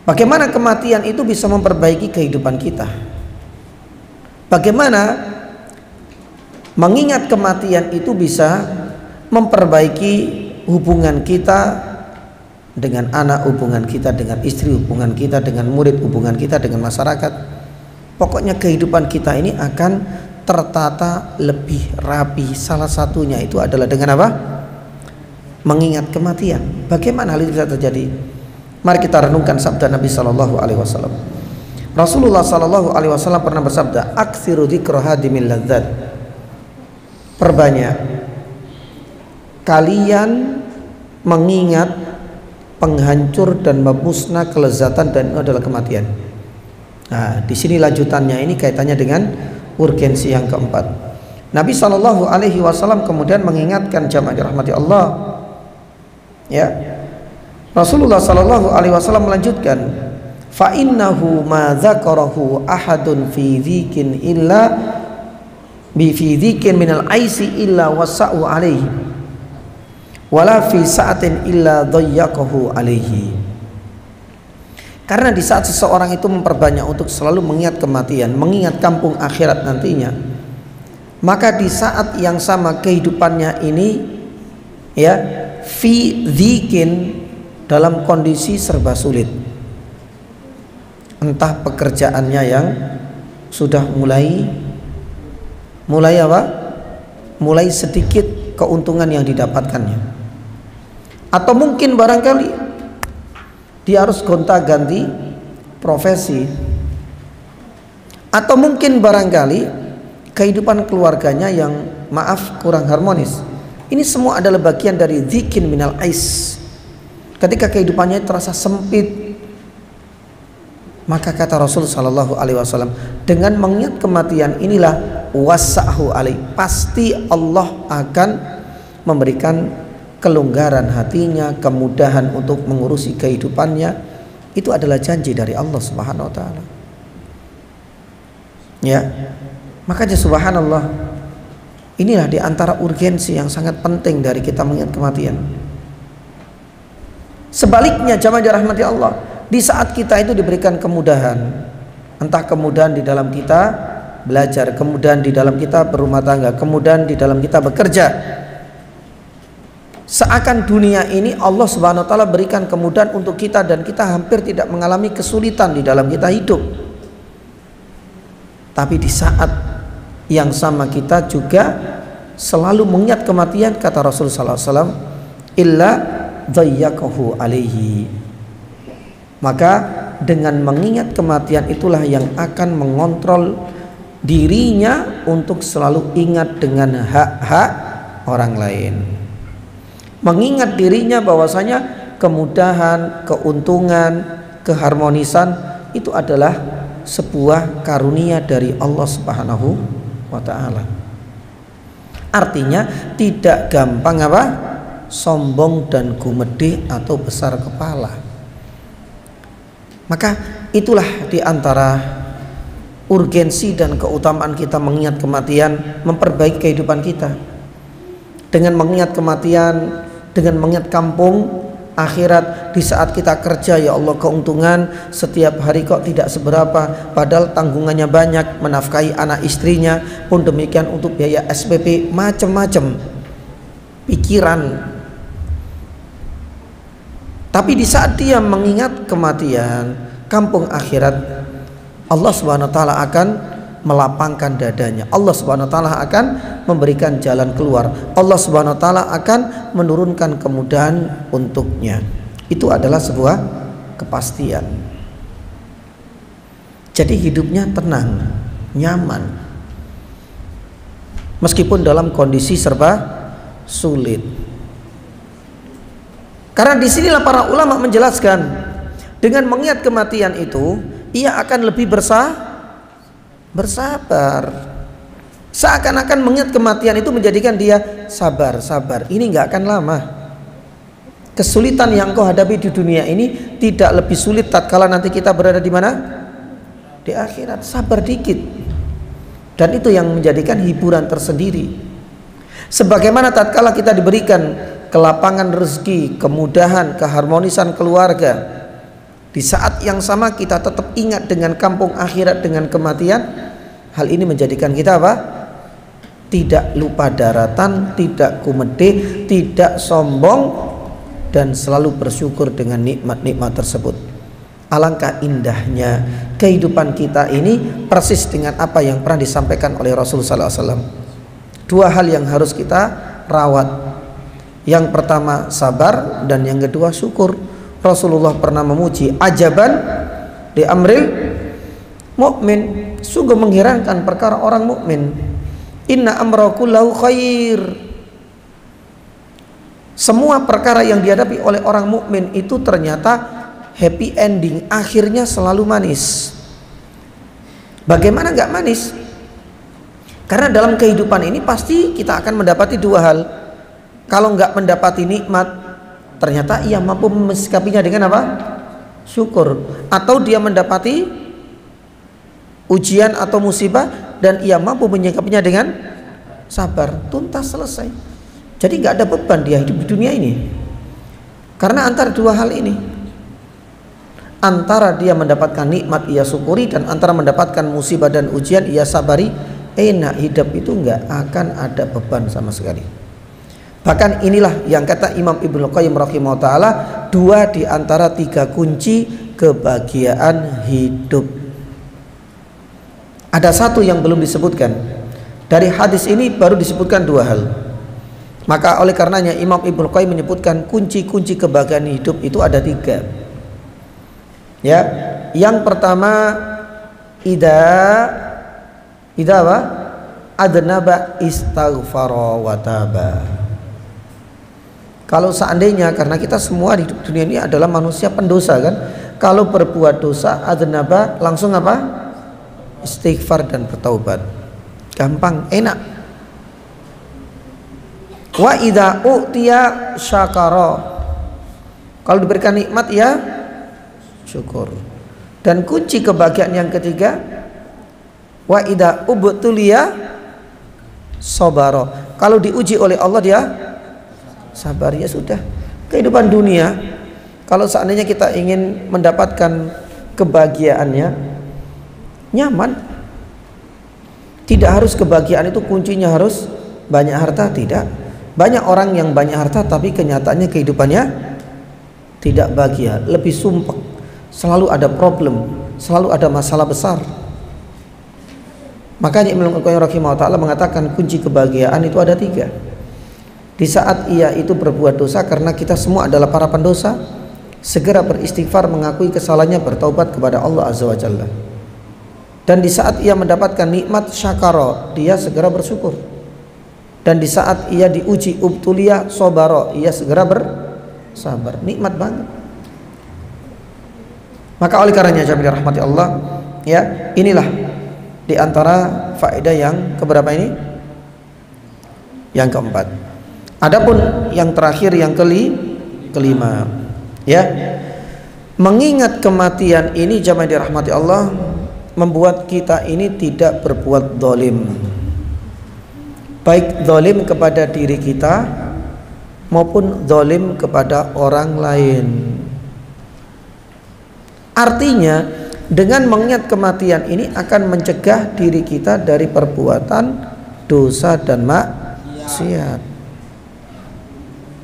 Bagaimana kematian itu bisa memperbaiki kehidupan kita? Bagaimana mengingat kematian itu bisa memperbaiki hubungan kita dengan anak, hubungan kita dengan istri, hubungan kita dengan murid, hubungan kita dengan masyarakat? Pokoknya kehidupan kita ini akan tertata lebih rapi. Salah satunya itu adalah dengan apa? Mengingat kematian. Bagaimana hal itu bisa terjadi? Mari kita renungkan sabda Nabi Sallallahu Alaihi Wasallam. Rasulullah Sallallahu Alaihi Wasallam pernah bersabda, "Aktsiru dzikra hadimil ladzat." Perbanyak kalian mengingat penghancur dan memusnah kelezatan, dan itu adalah kematian. Nah, di sini lanjutannya ini kaitannya dengan urgensi yang keempat. Nabi Shallallahu Alaihi Wasallam kemudian mengingatkan jamaah dirahmati Allah, ya, Rasulullah Shallallahu Alaihi Wasallam melanjutkan, fa innahu ma dzakarahu ahadun fi dzikin illa bi fi dzikin minal aisi illa wasa'u alaihi wala fi sa'atin illa dhayyaqahu alaihi. Karena di saat seseorang itu memperbanyak untuk selalu mengingat kematian, mengingat kampung akhirat nantinya, maka di saat yang sama kehidupannya ini, ya, fi dzikin, dalam kondisi serba sulit. Entah pekerjaannya yang sudah mulai apa? Mulai sedikit keuntungan yang didapatkannya, atau mungkin barangkali dia harus gonta-ganti profesi, atau mungkin barangkali kehidupan keluarganya yang maaf kurang harmonis. Ini semua adalah bagian dari dzikin minal ais. Ketika kehidupannya terasa sempit, maka kata Rasul Sallallahu Alaihi Wasallam, dengan mengingat kematian inilah wasahu alaih, pasti Allah akan memberikan kelonggaran hatinya, kemudahan untuk mengurusi kehidupannya. Itu adalah janji dari Allah Subhanahu wa taala. Ya. Makanya subhanallah, inilah di antara urgensi yang sangat penting dari kita mengingat kematian. Sebaliknya jamaah dirahmati Allah, di saat kita itu diberikan kemudahan, entah kemudahan di dalam kita belajar, kemudahan di dalam kita berumah tangga, kemudahan di dalam kita bekerja, seakan dunia ini Allah Subhanahu wa taala berikan kemudahan untuk kita dan kita hampir tidak mengalami kesulitan di dalam kita hidup. Tapi di saat yang sama kita juga selalu mengingat kematian, kata Rasul sallallahu alaihi wasallam, illa dhayyaqahu alaihi. Maka dengan mengingat kematian itulah yang akan mengontrol dirinya untuk selalu ingat dengan hak-hak orang lain. Mengingat dirinya bahwasanya kemudahan, keuntungan, keharmonisan itu adalah sebuah karunia dari Allah Subhanahu wa taala. Artinya tidak gampang apa? Sombong dan gumedhe atau besar kepala. Maka itulah di antara urgensi dan keutamaan kita mengingat kematian, memperbaiki kehidupan kita. Dengan mengingat kematian, dengan mengingat kampung, akhirat. Di saat kita kerja, ya Allah, keuntungan setiap hari kok tidak seberapa, padahal tanggungannya banyak, menafkahi anak istrinya pun demikian, untuk biaya SPP, macam-macam pikiran. Tapi di saat dia mengingat kematian, kampung akhirat, Allah Subhanahu wa taala akan melapangkan dadanya. Allah Subhanahu wa taala akan memberikan jalan keluar. Allah Subhanahu wa taala akan menurunkan kemudahan untuknya. Itu adalah sebuah kepastian. Jadi hidupnya tenang, nyaman. Meskipun dalam kondisi serba sulit. Karena disinilah para ulama menjelaskan, dengan mengingat kematian itu, ia akan lebih bersabar. Seakan-akan mengingat kematian itu menjadikan dia sabar. Ini nggak akan lama. Kesulitan yang kau hadapi di dunia ini tidak lebih sulit tatkala nanti kita berada di mana? Di akhirat. Sabar dikit. Dan itu yang menjadikan hiburan tersendiri. Sebagaimana tatkala kita diberikan kelapangan rezeki, kemudahan, keharmonisan keluarga, di saat yang sama kita tetap ingat dengan kampung akhirat, dengan kematian. Hal ini menjadikan kita apa? Tidak lupa daratan, tidak kumedih, tidak sombong, dan selalu bersyukur dengan nikmat-nikmat tersebut. Alangkah indahnya kehidupan kita ini, persis dengan apa yang pernah disampaikan oleh Rasulullah SAW. Dua hal yang harus kita rawat. Yang pertama sabar, dan yang kedua syukur. Rasulullah pernah memuji, ajaban di amril mukmin, sungguh mengherankan perkara orang mukmin. Inna amra kullahu khair. Semua perkara yang dihadapi oleh orang mukmin itu ternyata happy ending, akhirnya selalu manis. Bagaimana nggak manis? Karena dalam kehidupan ini pasti kita akan mendapati dua hal. Kalau nggak mendapati nikmat, ternyata ia mampu mensikapinya dengan apa? Syukur. Atau dia mendapati ujian atau musibah dan ia mampu menyikapinya dengan sabar. Tuntas, selesai. Jadi nggak ada beban dia hidup di dunia ini. Karena antara dua hal ini, antara dia mendapatkan nikmat ia syukuri, dan antara mendapatkan musibah dan ujian ia sabari, enak hidup itu nggak akan ada beban sama sekali. Bahkan inilah yang kata Imam Ibnu Qayyim rahimahullah ta'ala, dua di antara tiga kunci kebahagiaan hidup. Ada satu yang belum disebutkan. Dari hadis ini baru disebutkan dua hal. Maka oleh karenanya Imam Ibnu Qayyim menyebutkan kunci-kunci kebahagiaan hidup itu ada tiga. Ya, yang pertama, ida apa? Adnaba istaghfara wa taba. Kalau seandainya, karena kita semua di dunia ini adalah manusia pendosa kan, kalau berbuat dosa, adnaba langsung apa? Istighfar dan bertaubat. Gampang, enak. Wa idza u'tiya syakara. Kalau diberikan nikmat ya syukur. Dan kunci kebahagiaan yang ketiga, wa idza ubtuliya sabara. Kalau diuji oleh Allah dia sabar, ya sudah. Kehidupan dunia, kalau seandainya kita ingin mendapatkan kebahagiaannya nyaman, tidak harus kebahagiaan itu kuncinya harus banyak harta, tidak. Banyak orang yang banyak harta tapi kenyataannya kehidupannya tidak bahagia, lebih sumpek, selalu ada problem, selalu ada masalah besar. Makanya Imam Al-Qayyim rahimahullah ta'ala mengatakan kunci kebahagiaan itu ada tiga. Di saat ia itu berbuat dosa, karena kita semua adalah para pendosa, segera beristighfar, mengakui kesalahannya, bertaubat kepada Allah Azza wa Jalla. Dan di saat ia mendapatkan nikmat, syakara, dia segera bersyukur. Dan di saat ia diuji, ubtulia sobaro, ia segera bersabar. Nikmat banget. Maka oleh karenanya jami'ah rahmati Allah, ya, inilah di antara faedah yang keberapa ini? Yang keempat. Adapun yang terakhir, yang kelima, ya, mengingat kematian ini jamaah dirahmati Allah membuat kita ini tidak berbuat zalim, baik zalim kepada diri kita maupun zalim kepada orang lain. Artinya dengan mengingat kematian ini akan mencegah diri kita dari perbuatan dosa dan maksiat.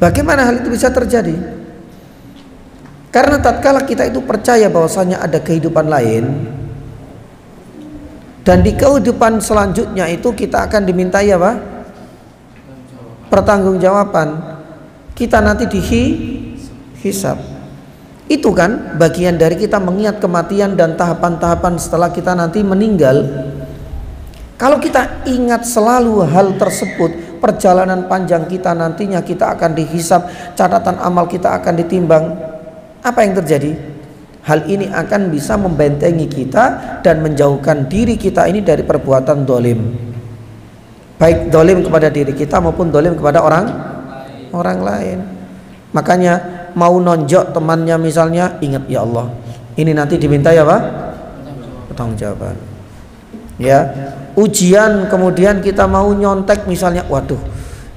Bagaimana hal itu bisa terjadi? Karena tatkala kita itu percaya bahwasanya ada kehidupan lain, dan di kehidupan selanjutnya itu kita akan dimintai apa? Pertanggungjawaban. Kita nanti dihisab. Itu kan bagian dari kita mengingat kematian dan tahapan-tahapan setelah kita nanti meninggal. Kalau kita ingat selalu hal tersebut, perjalanan panjang kita nantinya kita akan dihisab, catatan amal kita akan ditimbang. Apa yang terjadi? Hal ini akan bisa membentengi kita dan menjauhkan diri kita ini dari perbuatan dolim, baik dolim kepada diri kita maupun dolim kepada orang lain. Makanya mau nonjok temannya misalnya, ingat ya Allah, ini nanti dimintai apa? Pertanggungjawaban. Ya, ujian kemudian kita mau nyontek misalnya, waduh,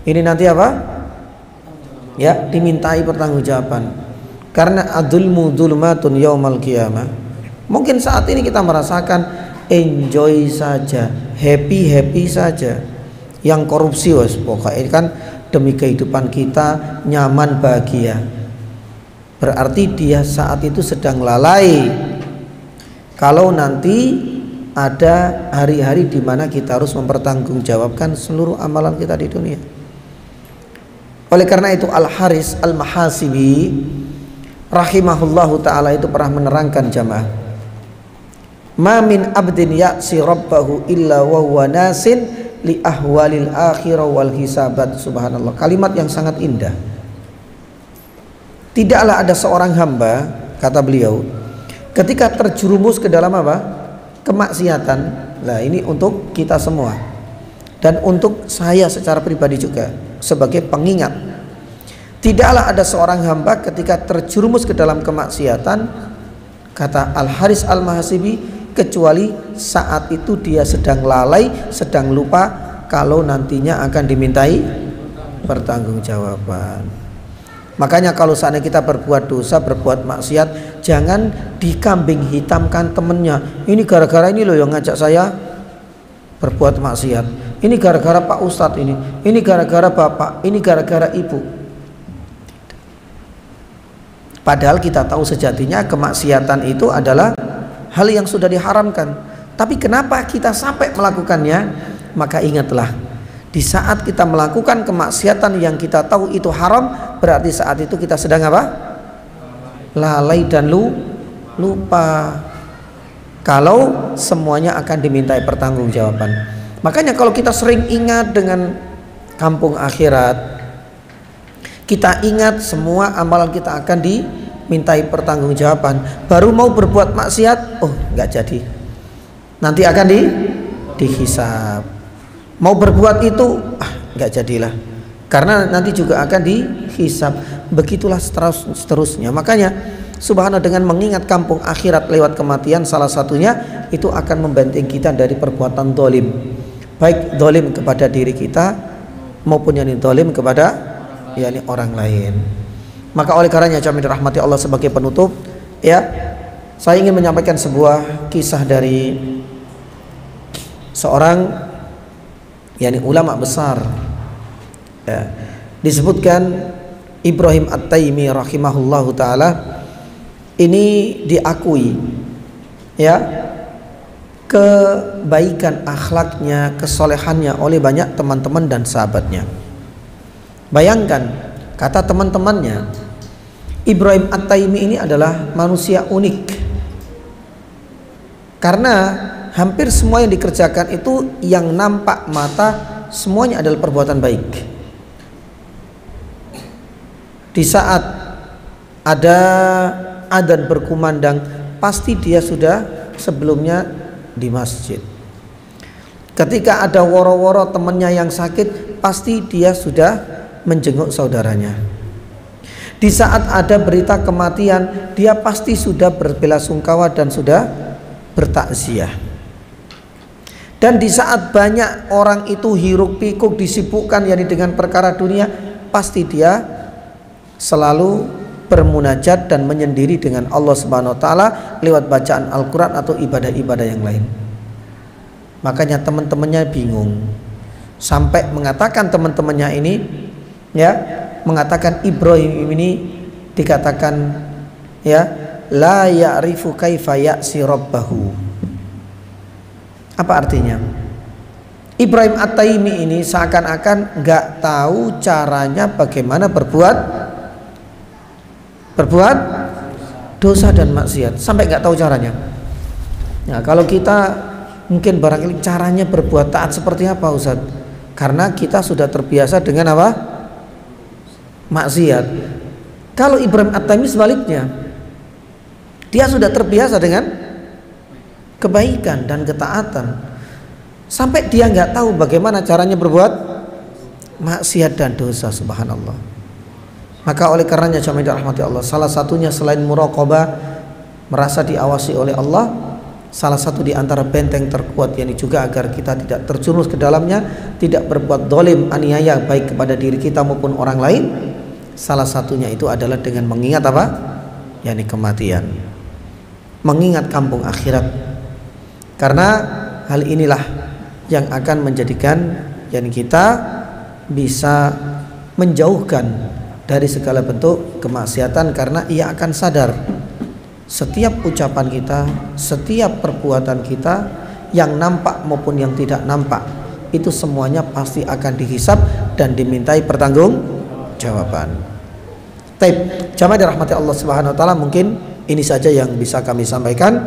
ini nanti apa? Ya, dimintai pertanggungjawaban. Karena adzulmu dzulumatun yaumal qiyamah. Mungkin saat ini kita merasakan enjoy saja, happy saja. Yang korupsi wes pokoknya kan demi kehidupan kita nyaman bahagia. Berarti dia saat itu sedang lalai. Kalau nanti ada hari-hari di mana kita harus mempertanggungjawabkan seluruh amalan kita di dunia. Oleh karena itu Al-Haris Al-Mahasibi rahimahullahu ta'ala itu pernah menerangkan jamaah, ma min abdin ya'si rabbahu illa wa huwa nasin li ahwalil akhirah wal hisabat. Subhanallah, kalimat yang sangat indah. Tidaklah ada seorang hamba, kata beliau, ketika terjerumus ke dalam apa? Kemaksiatan. Nah ini untuk kita semua dan untuk saya secara pribadi juga sebagai pengingat. Tidaklah ada seorang hamba ketika terjerumus ke dalam kemaksiatan, kata Al-Haris Al-Mahasibi, kecuali saat itu dia sedang lalai, sedang lupa kalau nantinya akan dimintai pertanggungjawaban. Makanya kalau seandainya kita berbuat dosa, berbuat maksiat, jangan dikambing hitamkan temennya. Ini gara-gara ini loh yang ngajak saya berbuat maksiat. Ini gara-gara Pak Ustadz ini gara-gara Bapak, ini gara-gara Ibu. Padahal kita tahu sejatinya kemaksiatan itu adalah hal yang sudah diharamkan. Tapi kenapa kita sampai melakukannya? Maka ingatlah, di saat kita melakukan kemaksiatan yang kita tahu itu haram, berarti saat itu kita sedang apa? Lalai dan lupa. Kalau semuanya akan dimintai pertanggungjawaban. Makanya kalau kita sering ingat dengan kampung akhirat, kita ingat semua amalan kita akan dimintai pertanggungjawaban. Baru mau berbuat maksiat, oh nggak jadi. Nanti akan dihisab. Mau berbuat itu, nggak jadilah. Karena nanti juga akan dihisab. Begitulah seterusnya. Makanya subhanallah, dengan mengingat kampung akhirat lewat kematian, salah satunya itu akan membentengi kita dari perbuatan dolim. Baik dolim kepada diri kita maupun yang dolim kepada yakni orang lain. Maka oleh karenanya kami dirahmati Allah, sebagai penutup ya, saya ingin menyampaikan sebuah kisah dari seorang yakni ulama besar ya. Disebutkan Ibrahim At-Taimi rahimahullahu taala ini diakui ya kebaikan akhlaknya, kesolehannya oleh banyak teman-teman dan sahabatnya. Bayangkan, kata teman-temannya, Ibrahim At-Taimi ini adalah manusia unik. Karena hampir semua yang dikerjakan itu yang nampak mata semuanya adalah perbuatan baik. Di saat ada adzan berkumandang, pasti dia sudah sebelumnya di masjid. Ketika ada woro-woro temannya yang sakit, pasti dia sudah menjenguk saudaranya. Di saat ada berita kematian, dia pasti sudah berbelasungkawa dan sudah bertakziah. Dan di saat banyak orang itu hiruk pikuk disibukkan yakni dengan perkara dunia, pasti dia selalu bermunajat dan menyendiri dengan Allah Subhanahu wa taala lewat bacaan Al-Qur'an atau ibadah-ibadah yang lain. Makanya teman-temannya bingung sampai mengatakan teman-temannya ini ya, mengatakan Ibrahim ini dikatakan ya la ya'rifu kaifa ya'si rabbahu. Apa artinya? Ibrahim At-Taimi ini seakan-akan nggak tahu caranya bagaimana berbuat dosa dan maksiat, sampai nggak tahu caranya. Nah, kalau kita mungkin barangkali caranya berbuat taat seperti apa, Ustaz? Karena kita sudah terbiasa dengan apa? Maksiat. Kalau Ibrahim At-Taimi sebaliknya, dia sudah terbiasa dengan kebaikan dan ketaatan, sampai dia nggak tahu bagaimana caranya berbuat maksiat dan dosa. Subhanallah. Maka oleh karenanya jamaah rahmati Allah, salah satunya selain muraqabah, merasa diawasi oleh Allah, salah satu di antara benteng terkuat yakni juga agar kita tidak terjerumus ke dalamnya, tidak berbuat dolim, aniaya baik kepada diri kita maupun orang lain. Salah satunya itu adalah dengan mengingat apa? Yakni kematian, mengingat kampung akhirat. Karena hal inilah yang akan menjadikan yakni kita bisa menjauhkan dari segala bentuk kemaksiatan, karena ia akan sadar setiap ucapan kita, setiap perbuatan kita yang nampak maupun yang tidak nampak itu semuanya pasti akan dihisab dan dimintai pertanggungjawaban. Taib, jamaah dirahmati Allah Subhanahu wa taala, mungkin ini saja yang bisa kami sampaikan,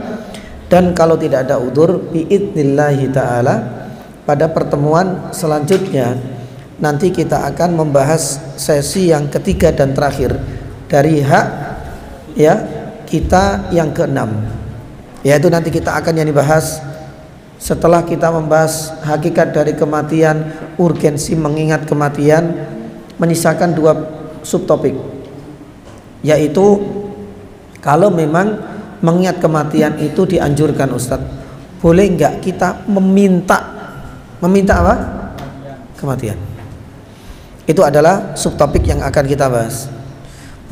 dan kalau tidak ada udzur biidznillah taala pada pertemuan selanjutnya nanti kita akan membahas sesi yang ketiga dan terakhir dari hak ya kita yang keenam, yaitu nanti kita akan yang dibahas setelah kita membahas hakikat dari kematian, urgensi mengingat kematian, menyisakan dua subtopik, yaitu kalau memang mengingat kematian itu dianjurkan, Ustadz, boleh nggak kita meminta apa? Kematian. Itu adalah subtopik yang akan kita bahas.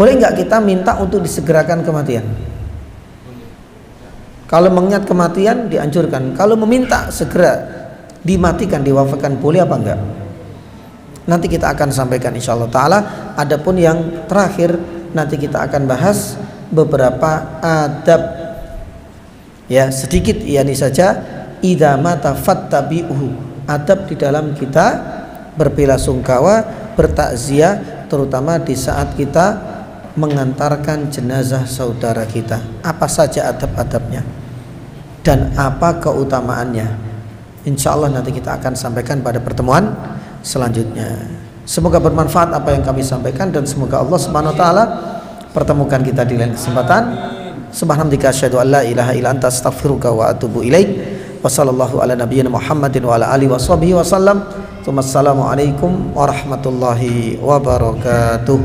Boleh nggak kita minta untuk disegerakan kematian? Kalau mengingat kematian dianjurkan. Kalau meminta segera dimatikan, diwafatkan, boleh apa enggak? Nanti kita akan sampaikan insyaallah taala. Adapun yang terakhir nanti kita akan bahas beberapa adab. Ya, sedikit ini saja. Idza mata fattabi'uhu. Adab di dalam kita berbelasungkawa, bertakziah, terutama di saat kita mengantarkan jenazah saudara kita. Apa saja adab-adabnya dan apa keutamaannya, insya Allah nanti kita akan sampaikan pada pertemuan selanjutnya. Semoga bermanfaat apa yang kami sampaikan, dan semoga Allah Subhanahu wa taala pertemukan kita di lain kesempatan. Subhanallah, asyhadu an la ilaha illa anta, astaghfiruka wa atubu ilaik. Wa sallallahu ala nabiyyina Muhammadin wa ala alihi washabihi wasallam. Assalamualaikum warahmatullahi wabarakatuh.